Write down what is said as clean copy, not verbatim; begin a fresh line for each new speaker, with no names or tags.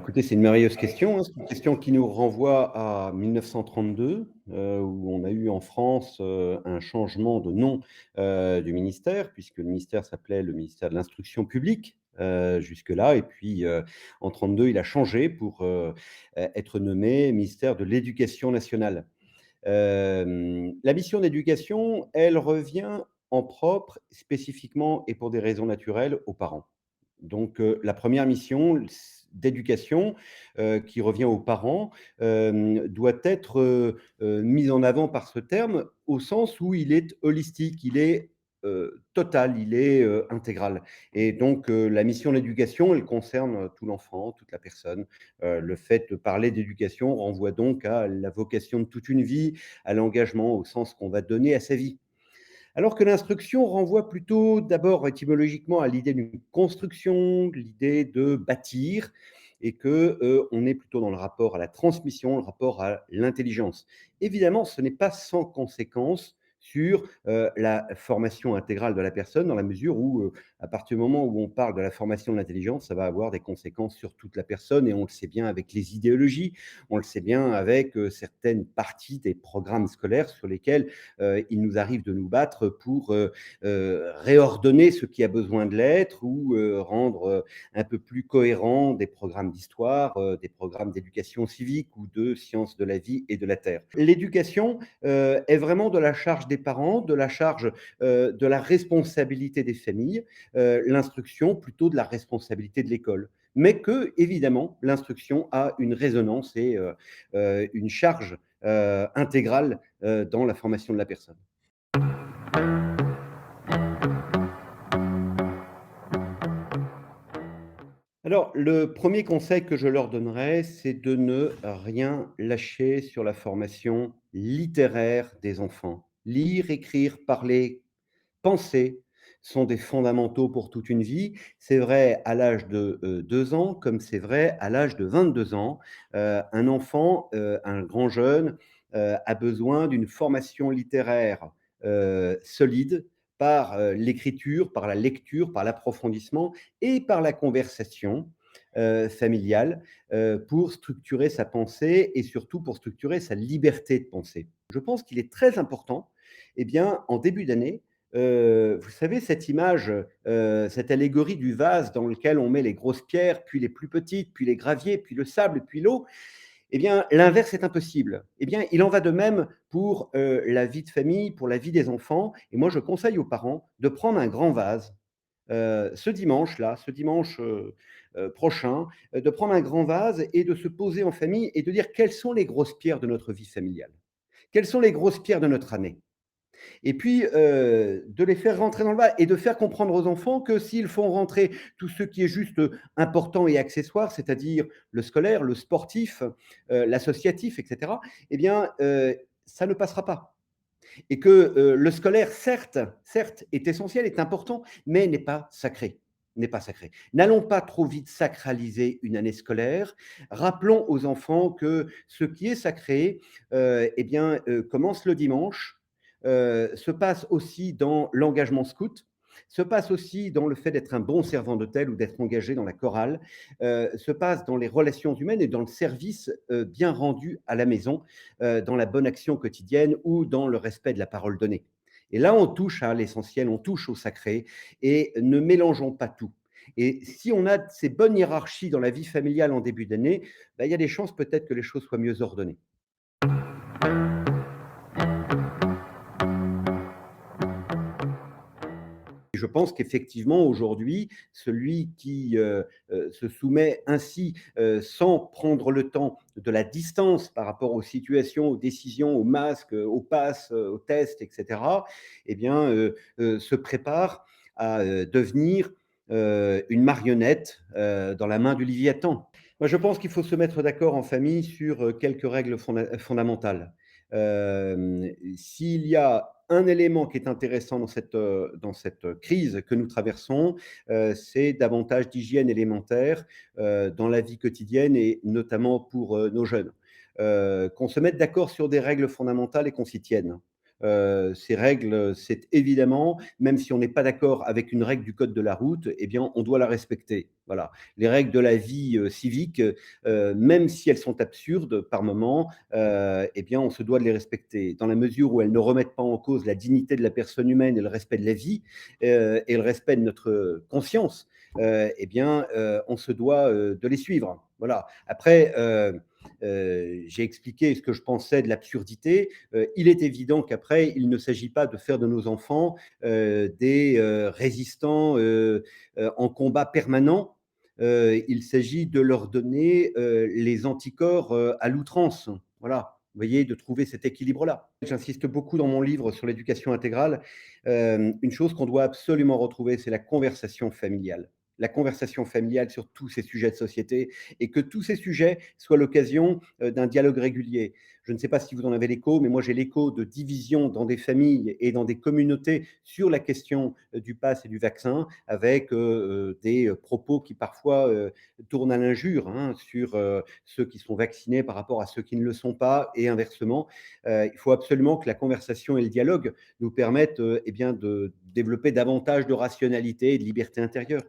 Écoutez, c'est une merveilleuse question, hein. C'est une question qui nous renvoie à 1932, où on a eu en France, un changement de nom, du ministère, puisque le ministère s'appelait le ministère de l'Instruction publique, jusque-là et puis, en 32, il a changé pour, être nommé ministère de l'Éducation nationale. La mission d'éducation, elle revient en propre, spécifiquement et pour des raisons naturelles, aux parents. Donc, la première mission d'éducation, qui revient aux parents, doit être, mise en avant par ce terme, au sens où il est holistique, il est, total, il est, intégral et donc, la mission d'éducation, elle concerne, tout l'enfant, toute la personne. Le fait de parler d'éducation renvoie donc à la vocation de toute une vie, à l'engagement, au sens qu'on va donner à sa vie. Alors que l'instruction renvoie plutôt d'abord étymologiquement à l'idée d'une construction, l'idée de bâtir et que, on est plutôt dans le rapport à la transmission, le rapport à l'intelligence. Évidemment, ce n'est pas sans conséquence sur, la formation intégrale de la personne dans la mesure où, à partir du moment où on parle de la formation de l'intelligence, ça va avoir des conséquences sur toute la personne et on le sait bien avec les idéologies, on le sait bien avec, certaines parties des programmes scolaires sur lesquels il nous arrive de nous battre pour réordonner ce qui a besoin de l'être ou rendre un peu plus cohérent des programmes d'histoire, des programmes d'éducation civique ou de sciences de la vie et de la terre. L'éducation est vraiment de la charge des parents, de la charge de la responsabilité des familles, l'instruction plutôt de la responsabilité de l'école. Mais que, évidemment, l'instruction a une résonance et une charge intégrale dans la formation de la personne. Alors, le premier conseil que je leur donnerais, c'est de ne rien lâcher sur la formation littéraire des enfants. Lire, écrire, parler, penser sont des fondamentaux pour toute une vie. C'est vrai à l'âge de 2 ans, comme c'est vrai à l'âge de 22 ans. Un enfant, un grand jeune, a besoin d'une formation littéraire, solide par, l'écriture, par la lecture, par l'approfondissement et par la conversation, familiale, pour structurer sa pensée et surtout pour structurer sa liberté de penser. Je pense qu'il est très important, eh bien, en début d'année, vous savez cette image, cette allégorie du vase dans lequel on met les grosses pierres, puis les plus petites, puis les graviers, puis le sable, puis l'eau. Eh bien, l'inverse est impossible. Eh bien, il en va de même pour, la vie de famille, pour la vie des enfants et moi je conseille aux parents de prendre un grand vase, ce dimanche-là, ce dimanche, prochain, de prendre un grand vase et de se poser en famille et de dire: «Quelles sont les grosses pierres de notre vie familiale? Quelles sont les grosses pierres de notre année?» Et puis, de les faire rentrer dans le bas et de faire comprendre aux enfants que s'ils font rentrer tout ce qui est juste, important et accessoire, c'est-à-dire le scolaire, le sportif, l'associatif et cetera, eh bien, ça ne passera pas. Et que, le scolaire certes est essentiel, est important, mais n'est pas sacré, n'est pas sacré. N'allons pas trop vite sacraliser une année scolaire. Rappelons aux enfants que ce qui est sacré, eh bien, commence le dimanche, se passe aussi dans l'engagement scout, se passe aussi dans le fait d'être un bon servant d'hôtel ou d'être engagé dans la chorale, se passe dans les relations humaines et dans le service, bien rendu à la maison, dans la bonne action quotidienne ou dans le respect de la parole donnée. Et là, on touche à l'essentiel, on touche au sacré et ne mélangeons pas tout. Et si on a ces bonnes hiérarchies dans la vie familiale en début d'année, bah, il y a des chances peut-être que les choses soient mieux ordonnées. Et je pense qu'effectivement, aujourd'hui, celui qui, se soumet ainsi, sans prendre le temps de la distance par rapport aux situations, aux décisions, aux masques, aux passes, aux tests et cetera, eh bien, se prépare à, devenir, une marionnette, dans la main du Léviathan. Moi, je pense qu'il faut se mettre d'accord en famille sur, quelques règles fondamentales. S'il y a un élément qui est intéressant dans cette crise que nous traversons, c'est davantage d'hygiène élémentaire, dans la vie quotidienne et notamment pour, nos jeunes. Qu'on se mette d'accord sur des règles fondamentales et qu'on s'y tienne. Ces règles, c'est évidemment, même si on n'est pas d'accord avec une règle du code de la route, eh bien, on doit la respecter. Voilà. Les règles de la vie, civique, même si elles sont absurdes par moments, eh bien, on se doit de les respecter. Dans la mesure où elles ne remettent pas en cause la dignité de la personne humaine et le respect de la vie, et le respect de notre conscience, eh bien, on se doit, de les suivre. Voilà. Après, j'ai expliqué ce que je pensais de l'absurdité. Il est évident qu'après, il ne s'agit pas de faire de nos enfants, des, résistants, en combat permanent. Il s'agit de leur donner, les anticorps, à l'outrance. Voilà. Vous voyez? De trouver cet équilibre-là. J'insiste beaucoup dans mon livre sur l'éducation intégrale. Une chose qu'on doit absolument retrouver, c'est la conversation familiale. La conversation familiale sur tous ces sujets de société, et que tous ces sujets soient l'occasion, d'un dialogue régulier. Je ne sais pas si vous en avez l'écho, mais moi j'ai l'écho de divisions dans des familles et dans des communautés sur la question, du pass et du vaccin, avec, des, propos qui parfois, tournent à l'injure, hein, sur, ceux qui sont vaccinés par rapport à ceux qui ne le sont pas, et inversement. Il faut absolument que la conversation et le dialogue nous permettent, eh bien, de développer davantage de rationalité et de liberté intérieure.